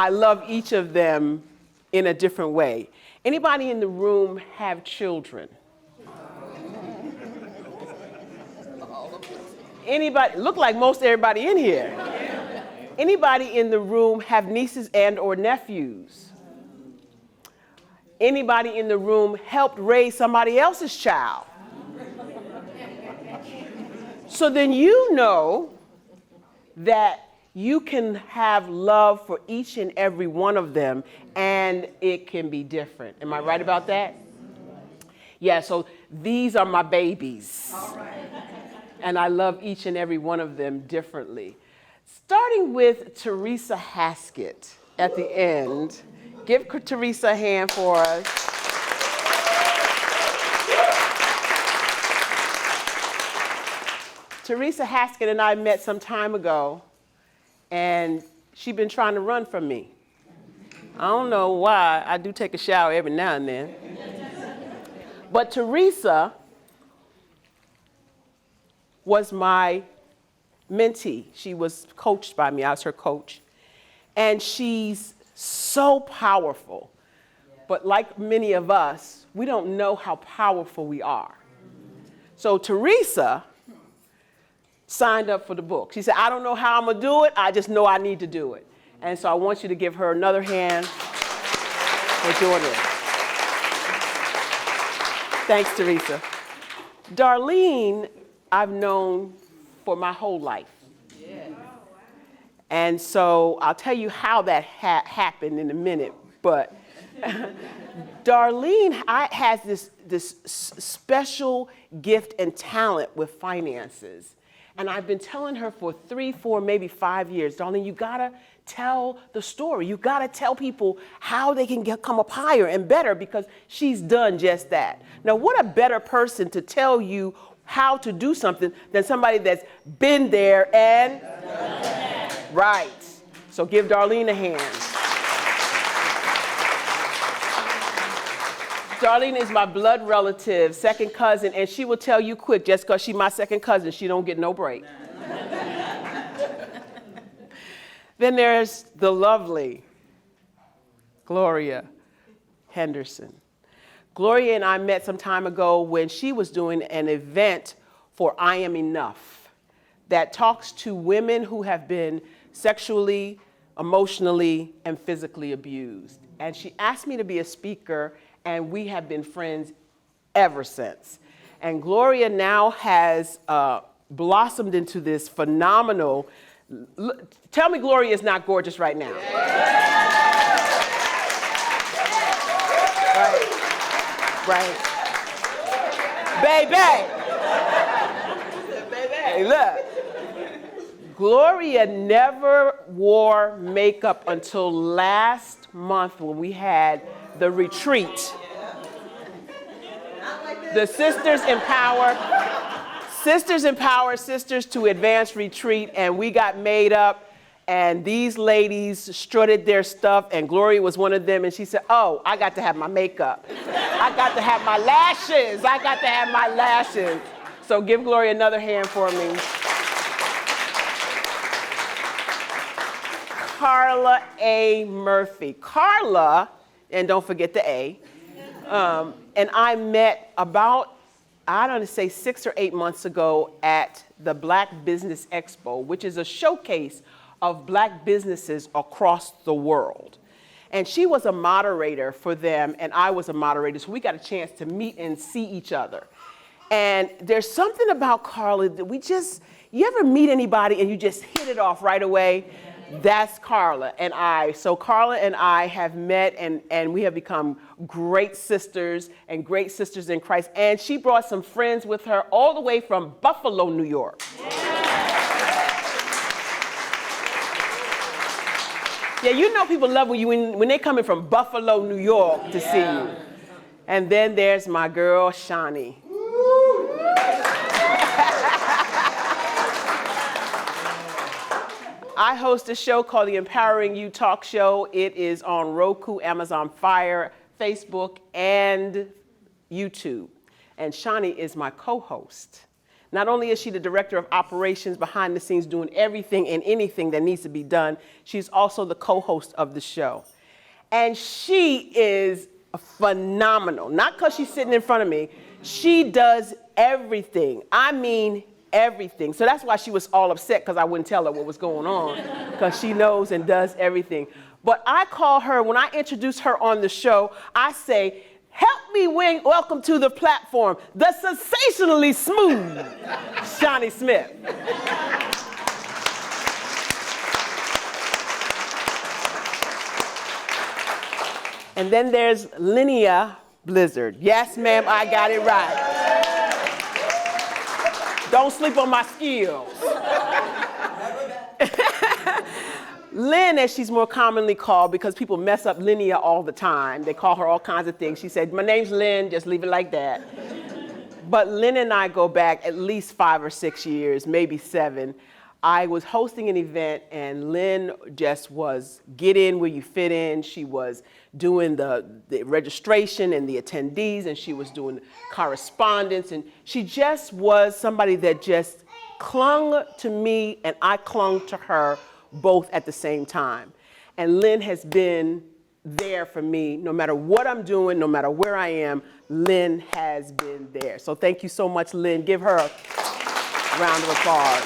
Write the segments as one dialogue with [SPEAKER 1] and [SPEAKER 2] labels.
[SPEAKER 1] I love each of them in a different way. Anybody in the room have children? Anybody, look like most everybody in here. Anybody in the room have nieces and or nephews? Anybody in the room helped raise somebody else's child? So then you know that you can have love for each and every one of them, and it can be different. Am I right about that? Yeah, so these are my babies. All right. And I love each and every one of them differently. Starting with Teresa Haskett at the end. Give Teresa a hand for us. Teresa Haskett and I met some time ago, and she'd been trying to run from me. I don't know why. I do take a shower every now and then. But Teresa was my mentee. She was coached by me. I was her coach. And she's so powerful. But like many of us, we don't know how powerful we are. So Teresa signed up for the book. She said, I don't know how I'm gonna do it, I just know I need to do it. And so I want you to give her another hand for doing it. Thanks, Teresa. Darlene, I've known for my whole life. And so I'll tell you how that happened in a minute, but Darlene has this special gift and talent with finances. And I've been telling her for 3, 4, maybe 5 years, Darlene, you gotta tell the story. You gotta tell people how they can come up higher and better, because she's done just that. Now, what a better person to tell you how to do something than somebody that's been there and right. So give Darlene a hand. Darlene is my blood relative, second cousin, and she will tell you quick, just because she's my second cousin, she don't get no break. Then there's the lovely Gloria Henderson. Gloria and I met some time ago when she was doing an event for I Am Enough that talks to women who have been sexually, emotionally, and physically abused. And she asked me to be a speaker, and we have been friends ever since. And Gloria now has blossomed into this phenomenal, tell me Gloria is not gorgeous right now. Right. Baby. Hey, look. Gloria never wore makeup until last month when we had the retreat. The Sisters Empower Sisters to Advance retreat, and we got made up. And these ladies strutted their stuff, and Gloria was one of them, and she said, oh, I got to have my makeup. I got to have my lashes. I got to have my lashes. So give Gloria another hand for me. Carla A. Murphy. Carla, and don't forget the A, and I met about, I don't know, say 6 or 8 months ago at the Black Business Expo, which is a showcase of Black businesses across the world. And she was a moderator for them, and I was a moderator, so we got a chance to meet and see each other. And there's something about Carla that you ever meet anybody and you just hit it off right away? That's Carla and I. So Carla and I have met, and we have become great sisters and great sisters in Christ. And she brought some friends with her all the way from Buffalo, New York. Yeah, you know people love when they're coming from Buffalo, New York to see you. And then there's my girl, Shani. I host a show called the Empowering You Talk Show. It is on Roku, Amazon Fire, Facebook, and YouTube. And Shani is my co-host. Not only is she the director of operations behind the scenes doing everything and anything that needs to be done, she's also the co-host of the show. And she is phenomenal. Not because she's sitting in front of me. She does everything. I mean everything. So that's why she was all upset because I wouldn't tell her what was going on, because she knows and does everything. But I call her, when I introduce her on the show, I say, help me welcome to the platform, the sensationally smooth Shawnee Smith. And then there's Linnea Blizzard. Yes, ma'am, I got it right. Don't sleep on my skills. Lynn, as she's more commonly called, because people mess up Linnea all the time. They call her all kinds of things. She said, my name's Lynn, just leave it like that. But Lynn and I go back at least 5 or 6 years, maybe 7. I was hosting an event and Lynn just was get in where you fit in. She was doing the registration and the attendees, and she was doing correspondence, and she just was somebody that just clung to me and I clung to her both at the same time. And Lynn has been there for me no matter what I'm doing, no matter where I am. Lynn has been there. So thank you so much, Lynn. Give her a round of applause.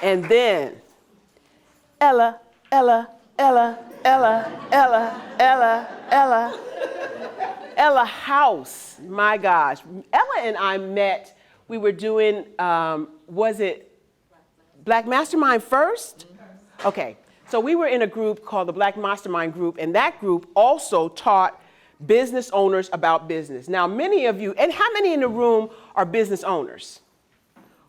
[SPEAKER 1] And then Ella House. My gosh. Ella and I met, we were doing, was it Black Mastermind first? Okay. So we were in a group called the Black Mastermind Group, and that group also taught business owners about business. Now, many of you, and how many in the room are business owners?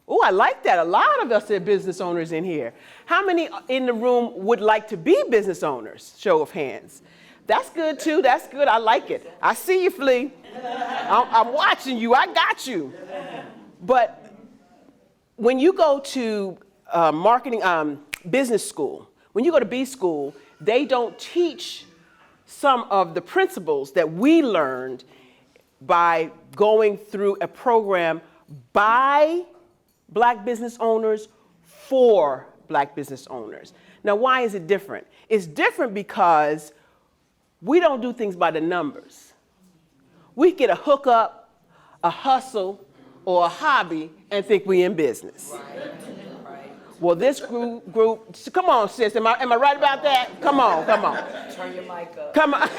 [SPEAKER 1] Oh, I like that. A lot of us are business owners in here. How many in the room would like to be business owners? Show of hands. That's good too. That's good. I like it. I see you, Flea. I'm watching you. I got you. But when you go to business school, when you go to B school, they don't teach some of the principles that we learned by going through a program by Black business owners for Black business owners. Now, why is it different? It's different because we don't do things by the numbers. We get a hookup, a hustle, or a hobby and think we in business. Right. Well, this group, come on, sis, am I right about that? Come on.
[SPEAKER 2] Turn your mic up.
[SPEAKER 1] Come on.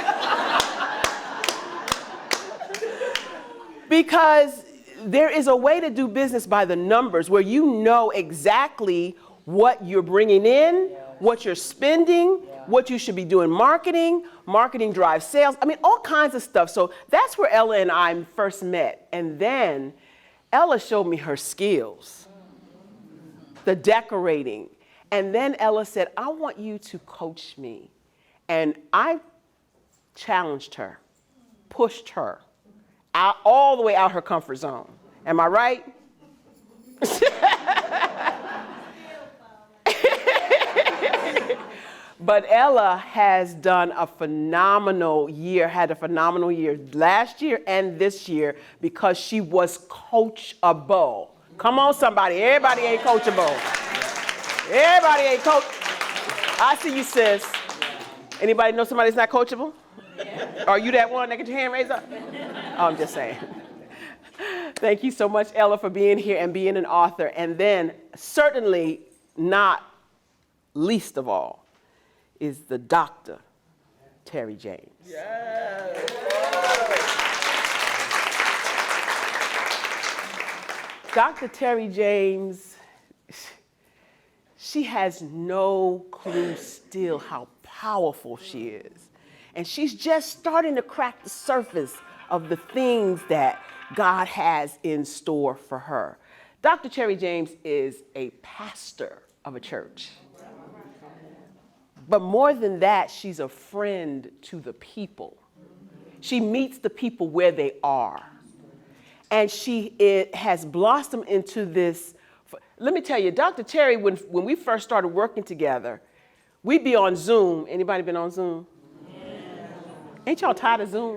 [SPEAKER 1] Because there is a way to do business by the numbers where you know exactly what you're bringing in, what you're spending, what you should be doing marketing drives sales. I mean, all kinds of stuff. So that's where Ella and I first met. And then Ella showed me her skills, the decorating. And then Ella said, I want you to coach me. And I challenged her, pushed her out, all the way out her comfort zone. Am I right? But Ella has done a phenomenal year, had a phenomenal year last year and this year because she was coachable. Come on, somebody. Everybody ain't coachable. Everybody ain't coach. I see you, sis. Anybody know somebody's not coachable? Are you that one that get your hand raised up? Oh, I'm just saying. Thank you so much, Ella, for being here and being an author. And then, certainly not least of all, is the Dr. Terry James. Yes. Dr. Terry James, she has no clue still how powerful she is. And she's just starting to crack the surface of the things that God has in store for her. Dr. Terry James is a pastor of a church. But more than that, she's a friend to the people. She meets the people where they are. And it has blossomed into this. Let me tell you, Dr. Terry, when we first started working together, we'd be on Zoom. Anybody been on Zoom? Yeah. Ain't y'all tired of Zoom?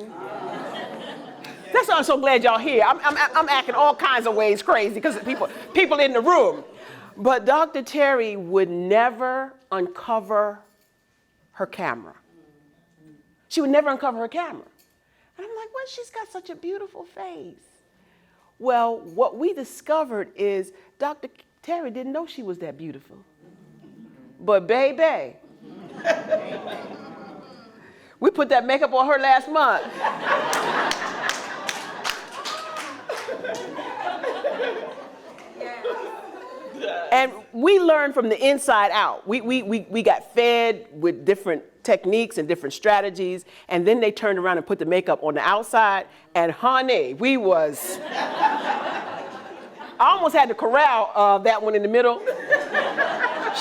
[SPEAKER 1] That's why I'm so glad y'all here. I'm acting all kinds of ways crazy because people in the room. But Dr. Terry would never uncover her camera. She would never uncover her camera. And I'm like, well, she's got such a beautiful face. Well, what we discovered is Dr. Terry didn't know she was that beautiful. But baby, we put that makeup on her last month. And we learned from the inside out. We got fed with different techniques and different strategies, and then they turned around and put the makeup on the outside, and honey, we was... I almost had to corral that one in the middle.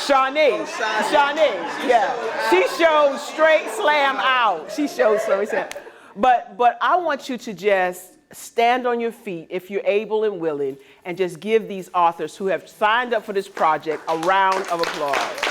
[SPEAKER 1] Shawnee, yeah. She showed straight slam out. She showed straight slam. But I want you to just stand on your feet if you're able and willing and just give these authors who have signed up for this project a round of applause.